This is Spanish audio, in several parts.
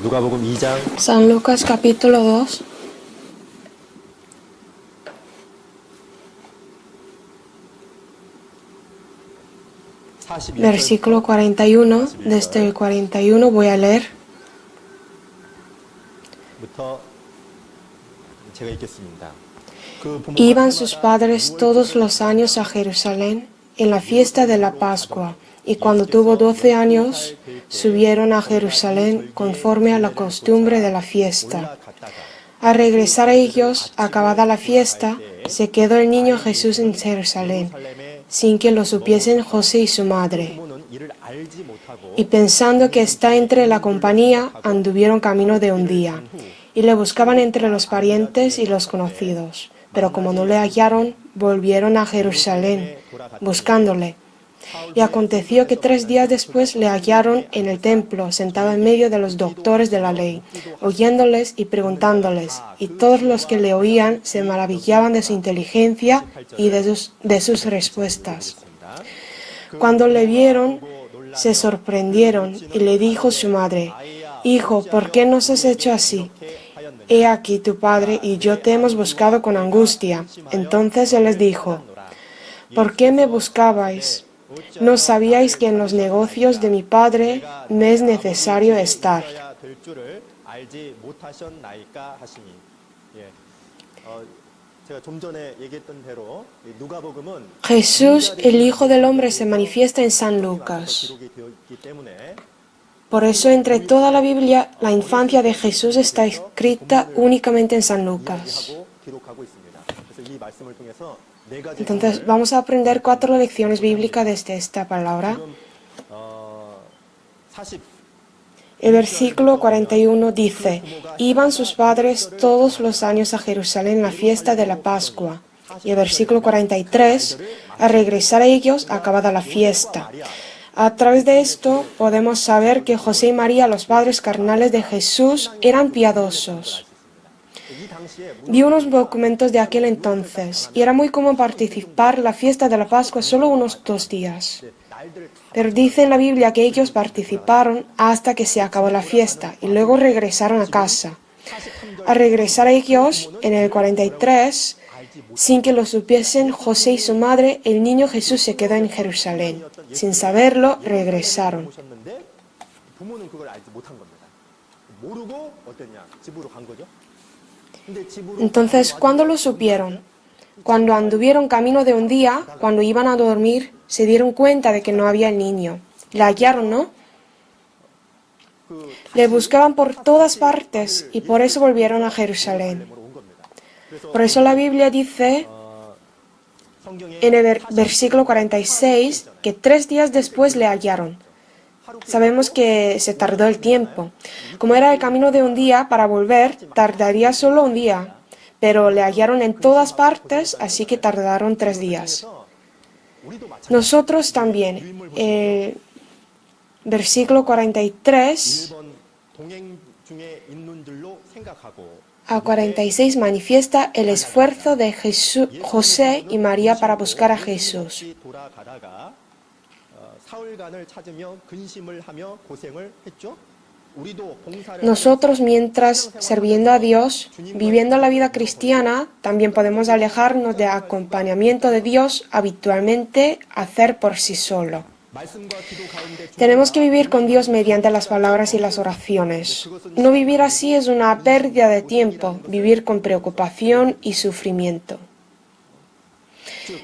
누가복음 2장 San Lucas capítulo 2, versículo 41. Desde el 41 voy a leer. 부터 제가 읽겠습니다. Iban sus padres todos los años a Jerusalén en la fiesta de la Pascua, y cuando tuvo 12 años, subieron a Jerusalén conforme a la costumbre de la fiesta. Al regresar a ellos, acabada la fiesta, se quedó el niño Jesús en Jerusalén, sin que lo supiesen José y su madre. Y pensando que está entre la compañía, anduvieron camino de un día, y le buscaban entre los parientes y los conocidos. Pero como no le hallaron, volvieron a Jerusalén, buscándole. Y aconteció que 3 días después le hallaron en el templo, sentado en medio de los doctores de la ley, oyéndoles y preguntándoles. Y todos los que le oían se maravillaban de su inteligencia y de sus respuestas. Cuando le vieron, se sorprendieron, y le dijo su madre: «Hijo, ¿por qué nos has hecho así? He aquí tu padre y yo te hemos buscado con angustia». Entonces él les dijo: «¿Por qué me buscabais? ¿No sabíais que en los negocios de mi padre me es necesario estar?» Jesús, el Hijo del Hombre, se manifiesta en San Lucas. Por eso, entre toda la Biblia, la infancia de Jesús está escrita únicamente en San Lucas. Entonces, vamos a aprender 4 lecciones bíblicas desde esta palabra. El versículo 41 dice: «Iban sus padres todos los años a Jerusalén en la fiesta de la Pascua». Y el versículo 43, al regresar a ellos, acabada la fiesta. A través de esto podemos saber que José y María, los padres carnales de Jesús, eran piadosos. Vi unos documentos de aquel entonces y era muy común participar en la fiesta de la Pascua solo unos 2 días. Pero dice en la Biblia que ellos participaron hasta que se acabó la fiesta y luego regresaron a casa. Al regresar a ellos, en el 43, sin que lo supiesen José y su madre, el niño Jesús se quedó en Jerusalén. Sin saberlo, regresaron. Entonces, ¿cuándo lo supieron? Cuando anduvieron camino de un día, cuando iban a dormir, se dieron cuenta de que no había el niño. Le hallaron, ¿no? Le buscaban por todas partes y por eso volvieron a Jerusalén. Por eso la Biblia dice en el versículo 46 que 3 días después le hallaron. Sabemos que se tardó el tiempo. Como era el camino de un día, para volver tardaría solo un día, pero le hallaron en todas partes, así que tardaron 3 días. Nosotros también, versículo 43 a 46 manifiesta el esfuerzo de José y María para buscar a Jesús. Nosotros, mientras sirviendo a Dios, viviendo la vida cristiana, también podemos alejarnos del acompañamiento de Dios habitualmente hacer por sí solo. Tenemos que vivir con Dios mediante las palabras y las oraciones. No vivir así es una pérdida de tiempo, vivir con preocupación y sufrimiento.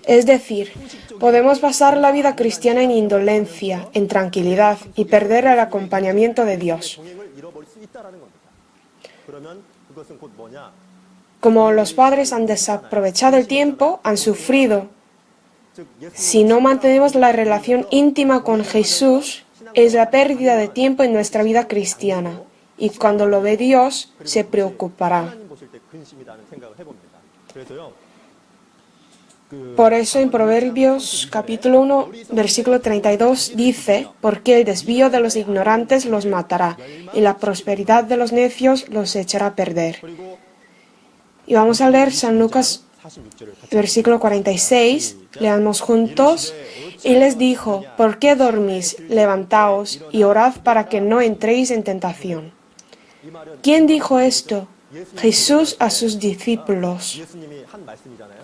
Es decir, podemos pasar la vida cristiana en indolencia, en tranquilidad y perder el acompañamiento de Dios. Como los padres han desaprovechado el tiempo, han sufrido. Si no mantenemos la relación íntima con Jesús, es la pérdida de tiempo en nuestra vida cristiana. Y cuando lo ve Dios, se preocupará. Por eso en Proverbios capítulo 1, versículo 32 dice: «Porque el desvío de los ignorantes los matará, y la prosperidad de los necios los echará a perder». Y vamos a leer San Lucas, versículo 46, leamos juntos. Y les dijo: «¿Por qué dormís? Levantaos y orad para que no entréis en tentación». ¿Quién dijo esto? Jesús a sus discípulos. 예수님이 한 말씀이잖아요.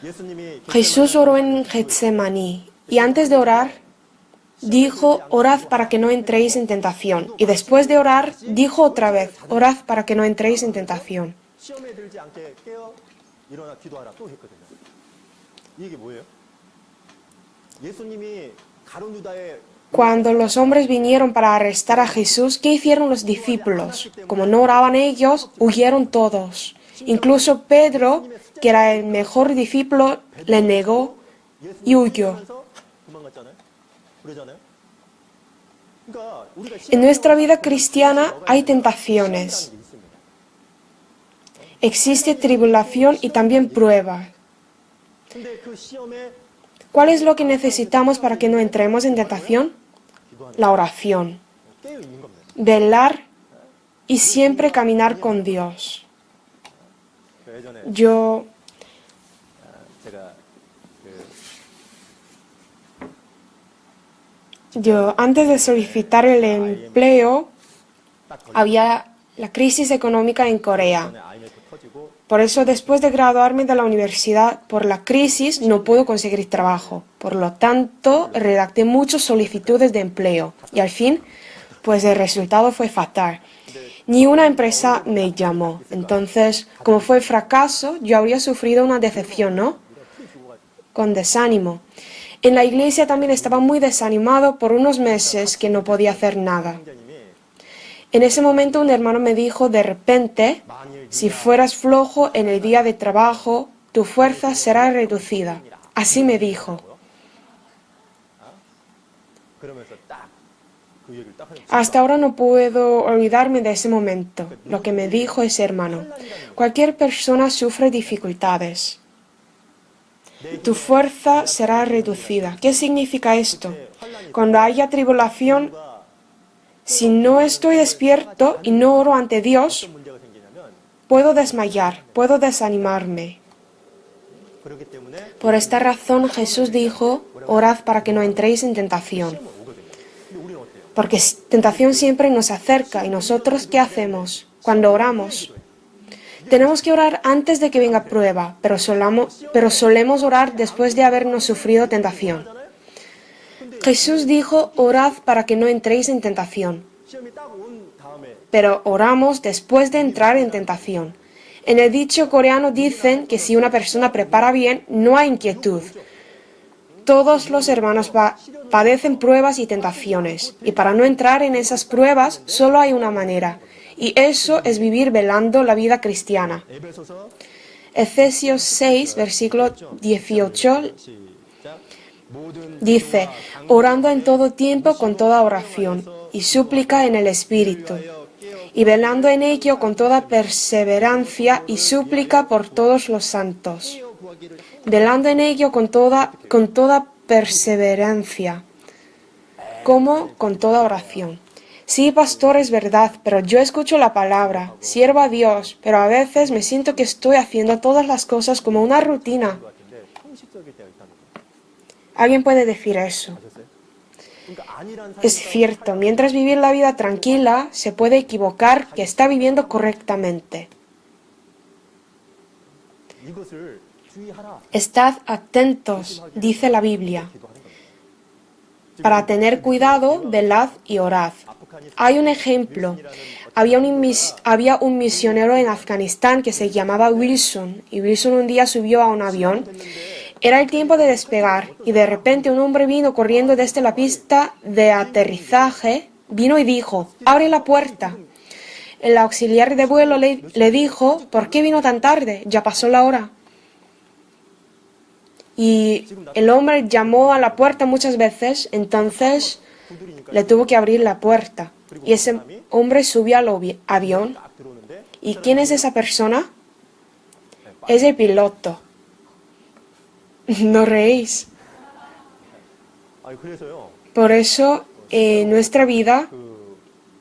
예수님이 Jesús oró en Getsemaní y antes de orar dijo, orad para que no entréis en tentación. Y después de orar dijo otra vez, orad para que no entréis en tentación. 시험에 들지 않게 깨어 일어나 기도하라 또 했거든요. 이게 뭐예요? 예수님이 가룟 유다의 Cuando los hombres vinieron para arrestar a Jesús, ¿qué hicieron los discípulos? Como no oraban ellos, huyeron todos. Incluso Pedro, que era el mejor discípulo, le negó y huyó. 도망갔잖아요. 그러잖아요. 그러니까 우리가 En nuestra vida cristiana hay tentaciones. Existe tribulación y también prueba. 근데 그 시험에 ¿Cuál es lo que necesitamos para que no entremos en tentación? La oración. 깨어 있는 겁니다. Velar y siempre caminar con Dios. 예전에 Yo 제가 antes de solicitar el empleo, 딱 걸린 había la crisis económica en Corea. 전에 IMF 터지고 Por eso, después de graduarme de la universidad, por la crisis no puedo conseguir trabajo. Por lo tanto, redacté muchas solicitudes de empleo. Y al fin, pues el resultado fue fatal. Ni una empresa me llamó. Entonces, como fue fracaso, yo habría sufrido una decepción, ¿no? Con desánimo. En la iglesia también estaba muy desanimado por unos meses que no podía hacer nada. 형제님이 En ese momento un hermano me dijo de repente, si fueras flojo en el día de trabajo, tu fuerza será reducida. Así me dijo. 그러면서 딱 그 얘기를 딱 하는 Hasta ahora no puedo olvidarme de ese momento, lo que me dijo ese hermano. Cualquier persona sufre dificultades. Tu fuerza será reducida. ¿Qué significa esto? Cuando haya tribulación, si no estoy despierto y no oro ante Dios, 문제가 생기냐면 puedo desmayar, puedo desanimarme. 그렇기 때문에 Por esta razón Jesús dijo, orad para que no entréis en tentación. 오거든요. 근데 우리는 어때요? Porque tentación siempre nos acerca y nosotros ¿qué hacemos? Cuando oramos, tenemos que orar antes de que venga prueba, pero solemos orar después de habernos sufrido tentación. Jesús dijo, orad para que no entréis en tentación, 시험이 딱 온 다음에 pero oramos después de entrar en tentación. En el dicho coreano dicen que si una persona prepara bien, no hay inquietud. Todos los hermanos padecen pruebas y tentaciones, y para no entrar en esas pruebas solo hay una manera, y eso es vivir velando la vida cristiana. 에베소서 Efesios 6, versículo 18, 시작 모든 dice, orando en todo tiempo con toda oración y súplica en el Espíritu, y velando en ello con toda perseverancia y súplica por todos los santos. Velando en ello con toda perseverancia, como con toda oración. Sí, pastor, es verdad, pero yo escucho la palabra, sirvo a Dios, pero a veces me siento que estoy haciendo todas las cosas como una rutina. 같은데 형식적일 때가 있다는 거예요. Alguien puede decir eso. 아셨어요? 그러니까 아니란 Es cierto, mientras vivir la vida tranquila, se puede equivocar que está viviendo correctamente. 이것을 주의하라. Estad atentos, dice la Biblia. 기도하는 겁니다. Para tener cuidado, velad y orad. Hay un ejemplo. Había un misionero en Afganistán que se llamaba Wilson, y Wilson un día subió a un avión. Era el tiempo de despegar, y de repente un hombre vino corriendo desde la pista de aterrizaje, vino y dijo, «¡Abre la puerta!». El auxiliar de vuelo le dijo, «¿Por qué vino tan tarde? Ya pasó la hora». Y el hombre llamó a la puerta muchas veces, entonces le tuvo que abrir la puerta. Y ese hombre subió al avión. 딱 들어오는데 ¿Y quién es esa persona? Es el piloto. No reís. 아니 그래서요. Por eso, en nuestra vida,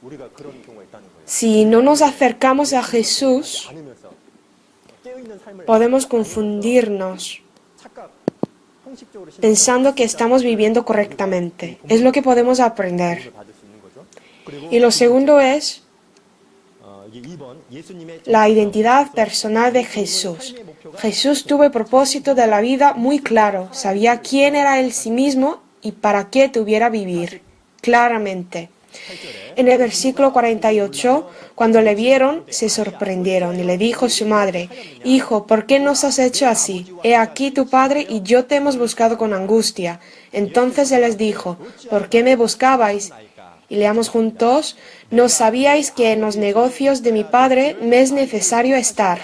우리가 그런 경우가 있다는 거예요. si no nos acercamos a Jesús, 않으면서 깨어 있는 삶을 podemos confundirnos 착각 형식적으로 pensando que estamos viviendo correctamente. Es lo que podemos aprender. 받을 수 있는 거죠. 그리고 Y lo segundo es, La identidad personal de Jesús. Jesús tuvo el propósito de la vida muy claro, sabía quién era él sí mismo y para qué tuviera vivir, claramente. En el versículo 48, cuando le vieron, se sorprendieron y le dijo su madre: Hijo, ¿por qué nos has hecho así? He aquí tu padre y yo te hemos buscado con angustia. Entonces él les dijo: ¿Por qué me buscabais? Y leamos juntos: ¿No sabíais que en los negocios de mi padre me es necesario estar?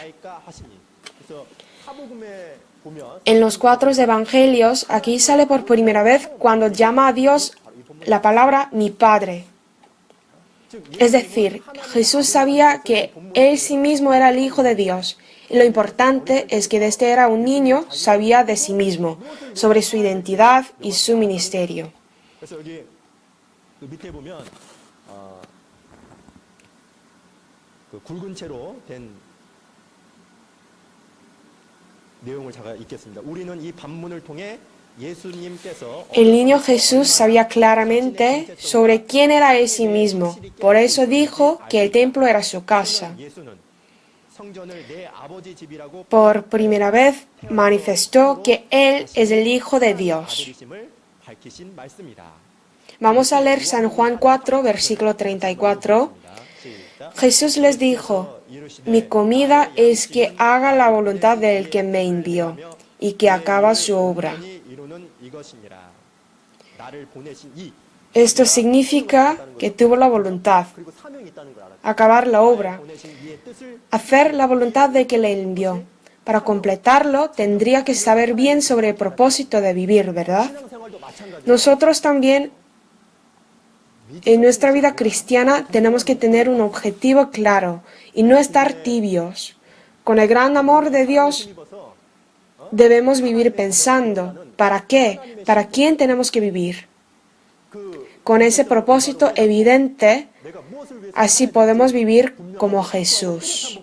En los 4 evangelios, aquí sale por primera vez cuando llama a Dios la palabra mi Padre. Es decir, Jesús sabía que él sí mismo era el Hijo de Dios. Y lo importante es que desde era un niño sabía de sí mismo, sobre su identidad y su ministerio. 그래서 여기 그 밑에 보면 그 굵은 채로 된 내용을 제가 읽겠습니다. 우리는 이 반문을 통해 예수님께서 El niño Jesús sabía claramente sobre quién era él sí mismo. Por eso dijo que el templo era su casa. 예수는 성전을 내 아버지 집이라고 Por primera vez manifestó que él es el Hijo de Dios. 아들이심을 밝히신 말씀이다. Vamos a leer San Juan 4, versículo 34. Jesús les dijo: Mi comida es que haga la voluntad del que me envió y que acaba su obra. Esto significa que tuvo la voluntad, acabar la obra, hacer la voluntad de que le envió. Para completarlo tendría que saber bien sobre el propósito de vivir, ¿verdad? Nosotros también en nuestra vida cristiana tenemos que tener un objetivo claro y no estar tibios. Con el gran amor de Dios debemos vivir pensando, ¿para qué? ¿Para quién tenemos que vivir? Con ese propósito evidente, así podemos vivir como Jesús.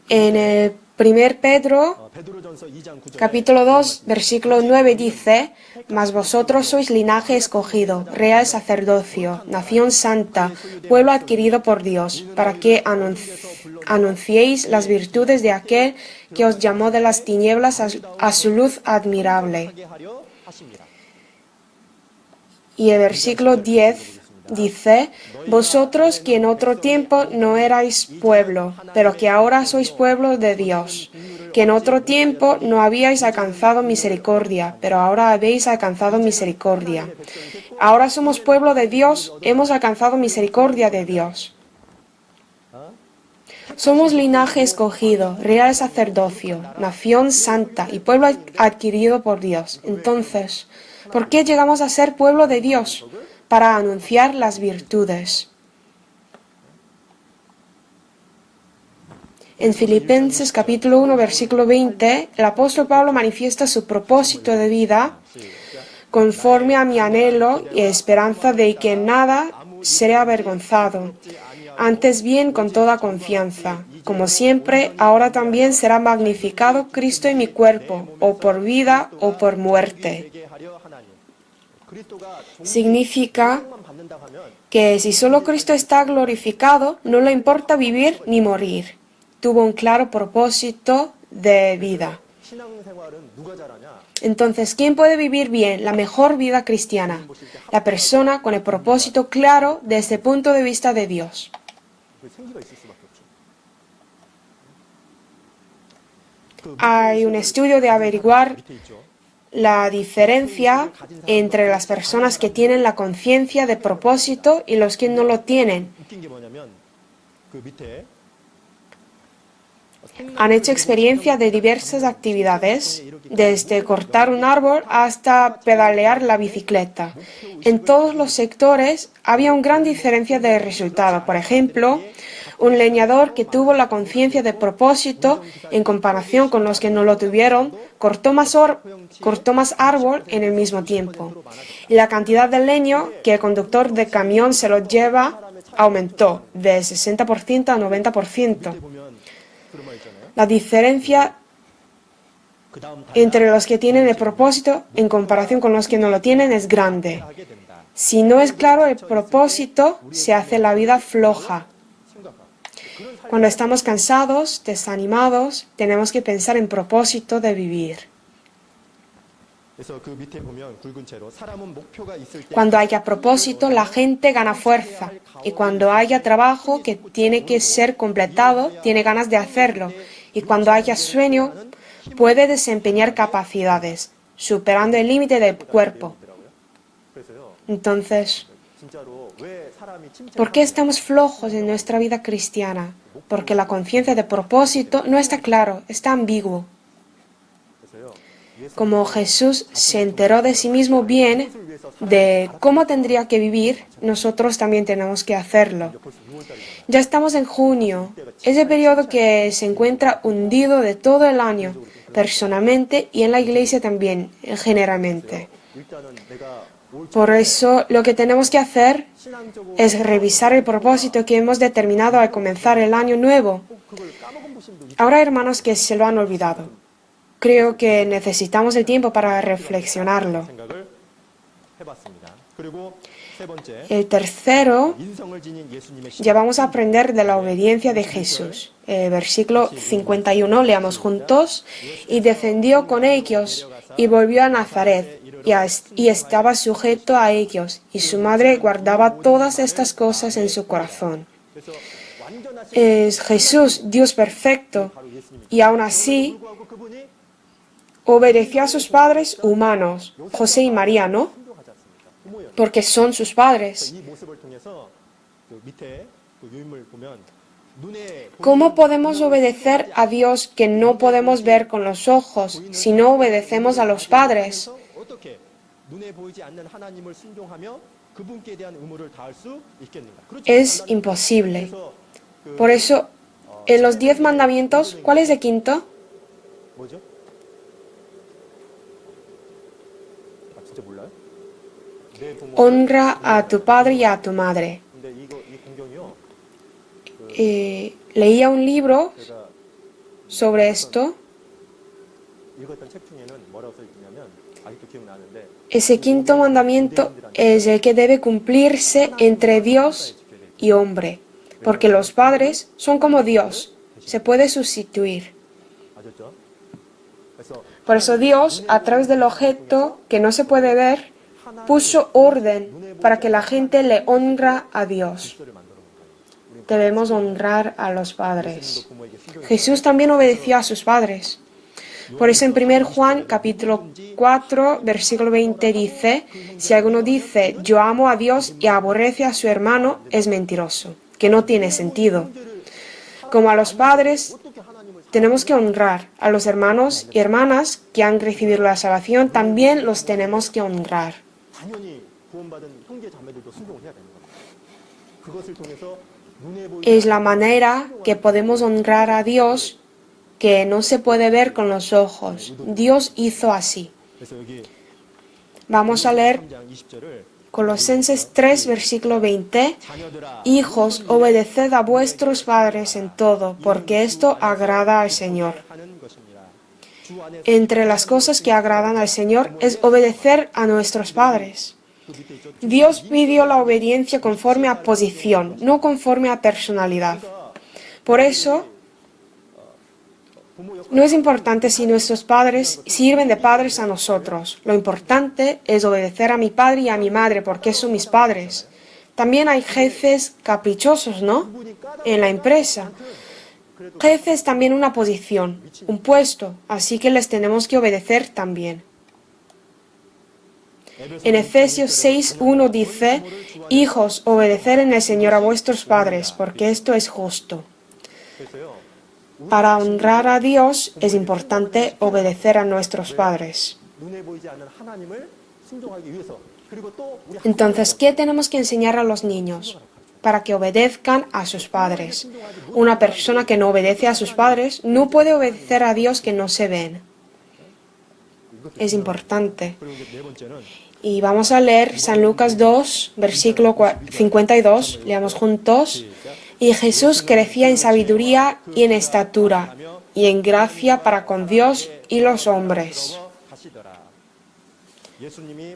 En el 1 Pedro, capítulo 2, versículo 9 dice: Mas vosotros sois linaje escogido, real sacerdocio, nación santa, pueblo adquirido por Dios, para que anunciéis las virtudes de aquel que os llamó de las tinieblas a su luz admirable. Y el versículo 10 dice: Vosotros que en otro tiempo no erais pueblo, pero que ahora sois pueblo de Dios, que en otro tiempo no habíais alcanzado misericordia, pero ahora habéis alcanzado misericordia. Ahora somos pueblo de Dios, hemos alcanzado misericordia de Dios. Somos linaje escogido, real sacerdocio, nación santa y pueblo adquirido por Dios. Entonces, ¿por qué llegamos a ser pueblo de Dios? Para anunciar las virtudes. En Filipenses capítulo 1, versículo 20, el apóstol Pablo manifiesta su propósito de vida conforme a mi anhelo y esperanza de que en nada seré avergonzado, antes bien con toda confianza. Como siempre, ahora también será magnificado Cristo en mi cuerpo, o por vida o por muerte. Significa que si solo Cristo está glorificado, no le importa vivir ni morir. Tuvo un claro propósito de vida. Entonces, ¿quién puede vivir bien la mejor vida cristiana? La persona con el propósito claro desde el punto de vista de Dios. Hay un estudio de averiguar la diferencia entre las personas que tienen la conciencia de propósito y los que no lo tienen. Han hecho experiencia de diversas actividades, desde cortar un árbol hasta pedalear la bicicleta. En todos los sectores había una gran diferencia de resultado. Por ejemplo, un leñador que tuvo la conciencia de propósito en comparación con los que no lo tuvieron, cortó más árbol en el mismo tiempo. Y la cantidad de leño que el conductor de camión se lo lleva aumentó de 60% a 90%. La diferencia entre los que tienen el propósito en comparación con los que no lo tienen es grande. Si no es claro el propósito, se hace la vida floja. Cuando estamos cansados, desanimados, tenemos que pensar en propósito de vivir. 그래서 그 밑에 보면 굵은 채로 사람은 목표가 있을 때 Cuando haya propósito, la gente gana fuerza. Y cuando haya trabajo que tiene que ser completado, tiene ganas de hacerlo. Y cuando haya sueño, puede desempeñar capacidades, superando el límite del cuerpo. 그래서요. Entonces, 진짜로 왜 사람이 ¿por qué estamos flojos en nuestra vida cristiana? Porque la conciencia de propósito no está claro, está ambiguo. 그래서요. Como Jesús se enteró de sí mismo bien, de cómo tendría que vivir, nosotros también tenemos que hacerlo. Ya estamos en junio, ese periodo que se encuentra hundido de todo el año, personalmente y en la iglesia también, generalmente. 일단은 내가 올 Por eso lo que tenemos que hacer 신앙적으로 es revisar el propósito que hemos determinado al comenzar el año nuevo. 그걸 까먹은 분도 Ahora, hermanos, que se lo han olvidado. Creo que necesitamos el tiempo para reflexionarlo. 생각을 해봤습니다. 그리고 세 번째 El tercero, 인성을 지닌 예수님의 ya vamos a aprender de la obediencia de Jesús. Versículo 51, leamos juntos. Y descendió con ellos y volvió a Nazaret y estaba sujeto a ellos. Y su madre guardaba todas estas cosas en su corazón. 그래서 완전하신 Es Jesús, Dios perfecto, 바로 예수님입니다. y aún así 불구하고 그분이 obedeció a sus padres humanos, José y María, ¿no? 순종하지 않습니까? 부모예요. Porque son sus padres. 이 모습을 통해서 그 밑에 그 유인물 보면 눈에 ¿Cómo podemos obedecer a Dios que no podemos ver con los ojos si no obedecemos a los padres? 어떻게 눈에 보이지 않는 하나님을 순종하며 그분께 대한 의무를 다할 수 있겠는가? 그렇지 Es 않다는 imposible. 그래서 그 Por eso, en los 10 mandamientos, ¿cuál es el quinto? 뭐죠? 아 진짜 몰라요? 내 부모. Honra a tu padre y a tu madre. 근데 이거 이 공경이요. Leía un libro 제가 sobre esto. 읽었던 책 중에는 뭐라고 써 있냐면 아직도 기억나는데 Ese quinto mandamiento es el que debe cumplirse entre Dios y hombre, porque los padres son como Dios, se puede sustituir. 아셨죠? 그래서 Por eso Dios, a través del objeto que no se puede ver, puso orden para que la gente le honra a Dios. 질서를 만들어 놓은 거예요. Debemos honrar a los padres. 부모에게 순종해. Jesús también obedeció a sus padres. Por eso en 1 Juan capítulo 4 versículo 20 dice, si alguno dice yo amo a Dios y aborrece a su hermano, es mentiroso, que no tiene sentido. Como a los padres, 어떻게 하나님을 tenemos que honrar. A los hermanos y hermanas que han recibido la salvación, también los tenemos que honrar. 당연히 구원받은 형제 자매들도 순종을 해야 되는 겁니다. 그것을 통해서 눈에 보이지 Es la manera que podemos honrar a Dios que no se puede ver con los ojos. Dios hizo así. 그래서 여기 Vamos a leer 3장 20절을 Colosenses 3, versículo 20. 자녀들아 Hijos, obedeced a vuestros padres en todo, porque esto agrada al Señor. 하는 것입니다. 주 안에 Entre las cosas que agradan al Señor es obedecer a nuestros padres. 그 밑에 있죠. Dios pidió la obediencia conforme a posición, no conforme a personalidad. Por eso, 부모 역할 no es importante si nuestros padres sirven de padres a nosotros. Lo importante es obedecer a mi padre y a mi madre, porque son mis padres. También hay jefes caprichosos, ¿no? En la empresa. Jefe es también una posición, un puesto, así que les tenemos que obedecer también. En Efesios 6:1 dice, hijos, obedecer en el Señor a vuestros padres, porque esto es justo. 그래서요. Para honrar a Dios es importante obedecer a nuestros padres. 눈에 보이지 않는 하나님을 순종하기 위해서 그리고 또 우리 Entonces, ¿qué tenemos que enseñar a los niños? Para que obedezcan a sus padres. Una persona que no obedece a sus padres no puede obedecer a Dios que no se ven. Es importante. 그리고 이제 네 번째는 Y vamos a leer San Lucas 2, versículo 52. Leamos juntos. Y Jesús crecía en sabiduría y en estatura y en gracia para con Dios y los hombres. 하시더라. 예수님이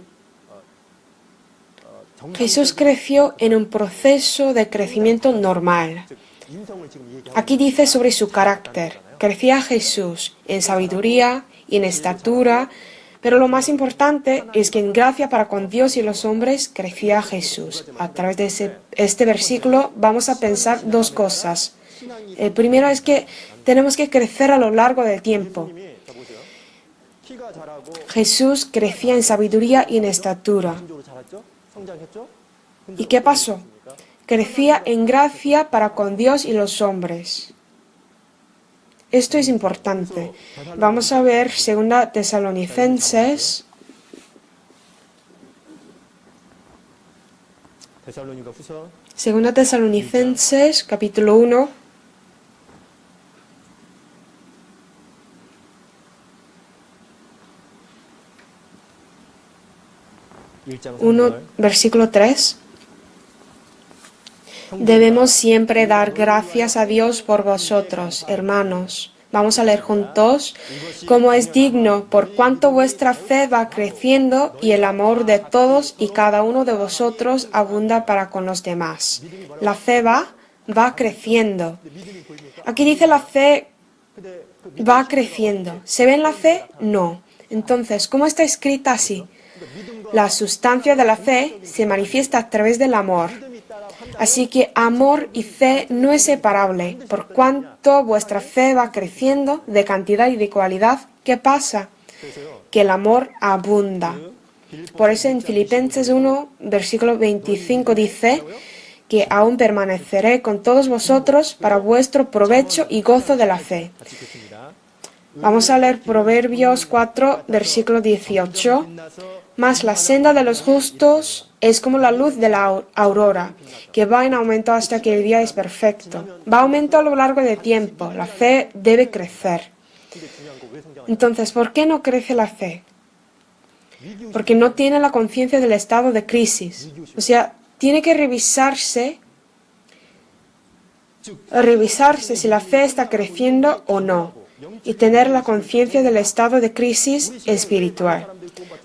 Jesús creció en un proceso de crecimiento normal. 즉 인성을 지금 얘기하고 Aquí dice sobre su carácter. Crecía Jesús en sabiduría y en estatura, pero lo más importante es que en gracia para con Dios y los hombres crecía Jesús. A través de este versículo vamos a pensar dos cosas. El primero es que tenemos que crecer a lo largo del tiempo. 예수님이 자 보세요. 키가 자라고 Jesús crecía en sabiduría y en estatura. 긍정적으로 자랐죠? 성장했죠? ¿Y qué pasó? Crecía en gracia para con Dios y los hombres. Esto es importante. Vamos a ver 2 Tesalonicenses, 데살로니가 후서 2 Tesalonicenses, capítulo 1, 1장 1, 3절 versículo 3. Debemos siempre dar gracias a Dios por vosotros, hermanos. Vamos a leer juntos. Como es digno, por cuanto vuestra fe va creciendo y el amor de todos y cada uno de vosotros abunda para con los demás. La fe va creciendo. Aquí dice la fe va creciendo. ¿Se ve en la fe? No. Entonces, ¿cómo está escrita así? La sustancia de la fe se manifiesta a través del amor. Así que amor y fe no es separable. Por cuanto vuestra fe va creciendo de cantidad y de cualidad, ¿qué pasa? Que el amor abunda. Por eso en Filipenses 1, versículo 25 dice que aún permaneceré con todos vosotros para vuestro provecho y gozo de la fe. Vamos a leer Proverbios 4, versículo 18. Mas la senda de los justos es como la luz de la aurora, que va en aumento hasta que el día es perfecto. Va aumento a lo largo del tiempo. La fe debe crecer. Entonces, ¿por qué no crece la fe? Porque no tiene la conciencia del estado de crisis. O sea, tiene que revisarse si la fe está creciendo o no, y tener la conciencia del estado de crisis espiritual.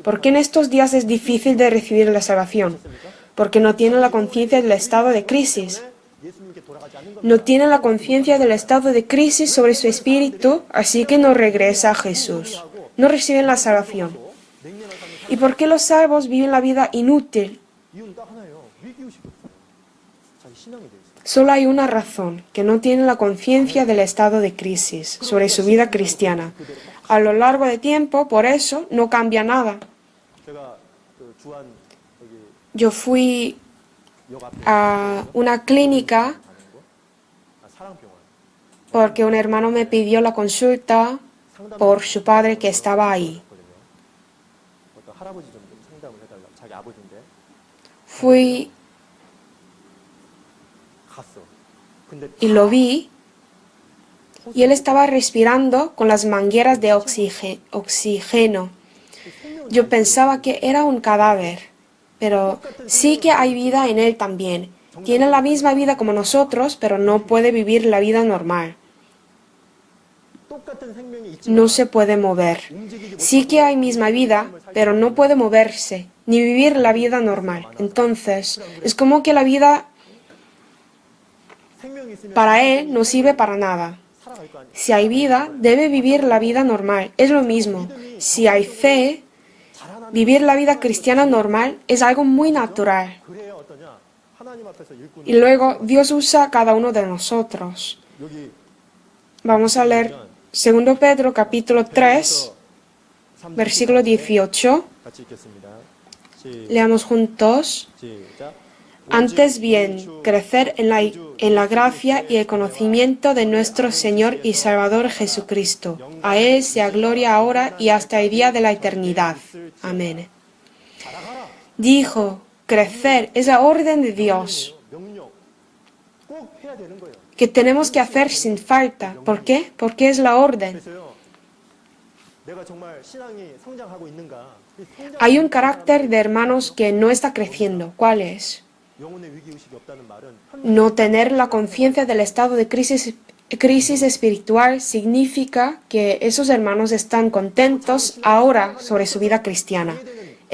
¿Por qué en estos días es difícil de recibir la salvación? Porque no tienen la conciencia del estado de crisis. No tienen la conciencia del estado de crisis sobre su espíritu, así que no regresa a Jesús. No reciben la salvación. ¿Y por qué los salvos viven la vida inútil? 이유는 딱 하나예요. 위기의식이 없어요. 자기 신앙에 대해서. Solo hay una razón, que no tienen la conciencia del estado de crisis sobre su vida cristiana. A lo largo del tiempo, por eso, no cambia nada. 제가 그 주한 여기 Yo fui 역 앞에 a una clínica 사랑병원 porque un hermano me pidió la consulta por su padre que estaba ahí. 거든요. 어떤 할아버지 좀 상담을 해달라. 자기 아버지인데 Fui 갔어. 근데 y lo vi y él estaba respirando con las mangueras de oxígeno. Yo pensaba que era un cadáver, pero sí que hay vida en él también. Tiene la misma vida como nosotros, pero no puede vivir la vida normal. 똑같은 생명이 있지. No se puede mover. Sí que hay misma vida, pero no puede moverse, ni vivir la vida normal. Entonces, es como que la vida 생명이 있으면 para él no sirve para nada. 살아갈 거 아니야. Si hay vida, debe vivir la vida normal. Es lo mismo. Si hay fe, vivir la vida cristiana normal es algo muy natural. 그래야 어떠냐? 하나님 앞에서 일꾼. Y luego Dios usa a cada uno de nosotros. 여기 Vamos a leer 2 Pedro capítulo 3, versículo 18. 같이 읽겠습니다. Leamos juntos. 시작. Antes bien, crecer en la gracia y el conocimiento de nuestro Señor y Salvador Jesucristo. A Él sea gloria ahora y hasta el día de la eternidad. Amén. Dijo, crecer es la orden de Dios, 명령 꼭 해야 되는 거예요. que tenemos que hacer sin falta. ¿Por qué? Porque es la orden. 그래서요. 내가 정말 신앙이 성장하고 있는가? 이 성장 Hay un carácter de hermanos que no está creciendo. ¿Cuál es? 영혼의 위기 의식이 없다는 말은 No tener la conciencia del estado de crisis espiritual significa que esos hermanos están contentos ahora sobre su vida cristiana.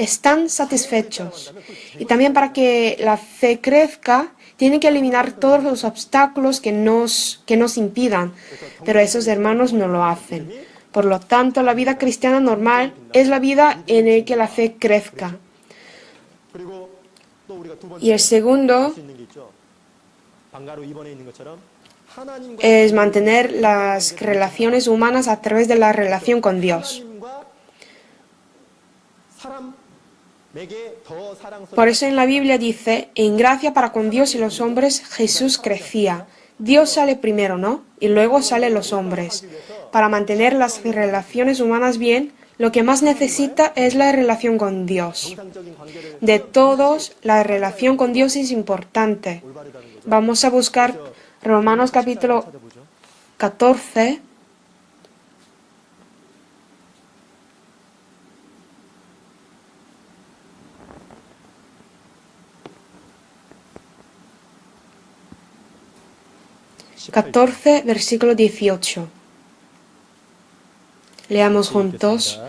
están satisfechos. Y también para que la fe crezca, tienen que eliminar todos los obstáculos que nos impidan, pero esos hermanos no lo hacen. Por lo tanto, la vida cristiana normal es la vida en la que la fe crezca. 그리고 또 우리가 두 번째 Y el segundo 수 있는 게 있죠. 방가로 2번에 있는 것처럼 하나님과 es mantener las relaciones humanas a través de la relación con Dios. 하나님과 사람에게 더 사랑스러운 Por eso en la Biblia dice, en gracia para con Dios y los hombres Jesús crecía. Dios sale primero, ¿no? Y luego salen los hombres. Para mantener las relaciones humanas bien, lo que más necesita es la relación con Dios. 정상적인 관계를 De todos, la relación con Dios es importante. 올바르다는 거죠. Vamos a buscar Romanos capítulo 찾아보죠. 14. Versículo 18. Leamos juntos.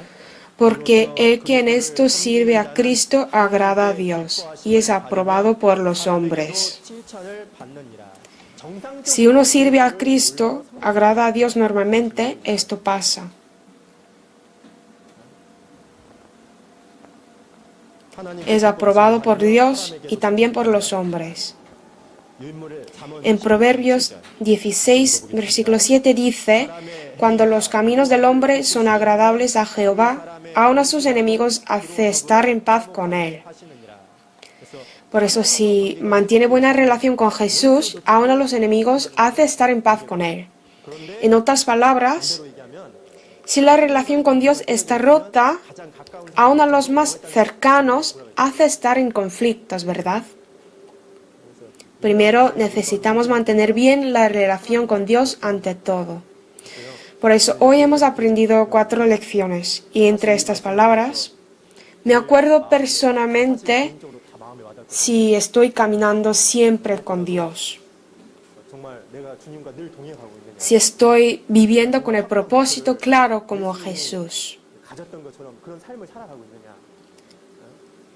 Porque el que en esto sirve a Cristo agrada a Dios y es aprobado por los hombres. 칭찬을 받느니라. 정상적 Si uno sirve a Cristo, agrada a Dios normalmente, esto pasa. 하나님 Es aprobado por Dios y también por los hombres. 유인물을 잠언 En Proverbios 16, versículo 7 dice, cuando los caminos del hombre son agradables a Jehová, aun a sus enemigos hace estar en paz con él. 하시느니라. 그래서 Por eso si mantiene buena relación con Jesús, aun a los enemigos hace estar en paz con él. 그런데 En otras palabras, 로 얘기하면 si la relación con Dios está rota, 가장 가까운 aun a los más cercanos hace estar en conflictos, ¿verdad? Primero necesitamos mantener bien la relación con Dios ante todo. Por eso hoy hemos aprendido 4 lecciones y entre estas palabras me acuerdo personalmente 적으로 다 마음에 와닿고 si estoy caminando siempre con Dios, 정말 내가 주님과 늘 동행하고 있느냐. si estoy viviendo con el propósito claro como Jesús. 가졌던 것처럼 그런 삶을 살아가고 있느냐.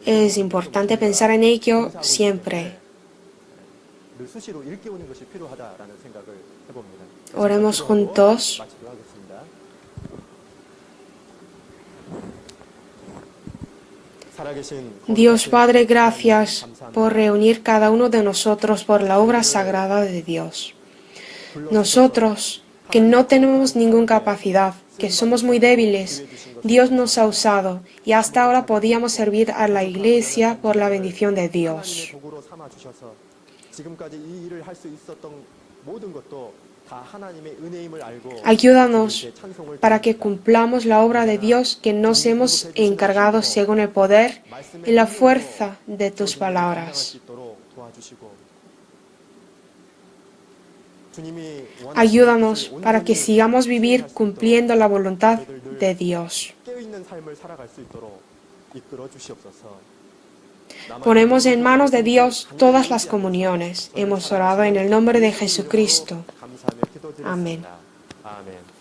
Es importante pensar en ello siempre. 늘 수시로 일깨우는 것이 필요하다라는 생각을 해봅니다. Oremos juntos. 마치도록 하겠습니다. 살아계신 Dios Padre, gracias por reunir cada uno de nosotros por la obra sagrada de Dios. Nosotros, que no tenemos ninguna capacidad, que somos muy débiles, Dios nos ha usado y hasta ahora podíamos servir a la Iglesia por la bendición de Dios. 하나님의 도구로 삼아 주셔서 지금까지 이 일을 할 수 있었던 모든 것도 다 하나님의 은혜임을 알고 Ayúdanos para que cumplamos la obra de Dios que nos hemos encargado según el poder y la fuerza de tus palabras. Ayúdanos para que sigamos vivir cumpliendo la voluntad de Dios. 깨어있는 삶을 살아갈 수 있도록 이끌어 주시옵소서. Ponemos en manos de Dios todas las comuniones. Hemos orado en el nombre de Jesucristo. 감사하며 기도드렸습니다. 아멘. 아멘.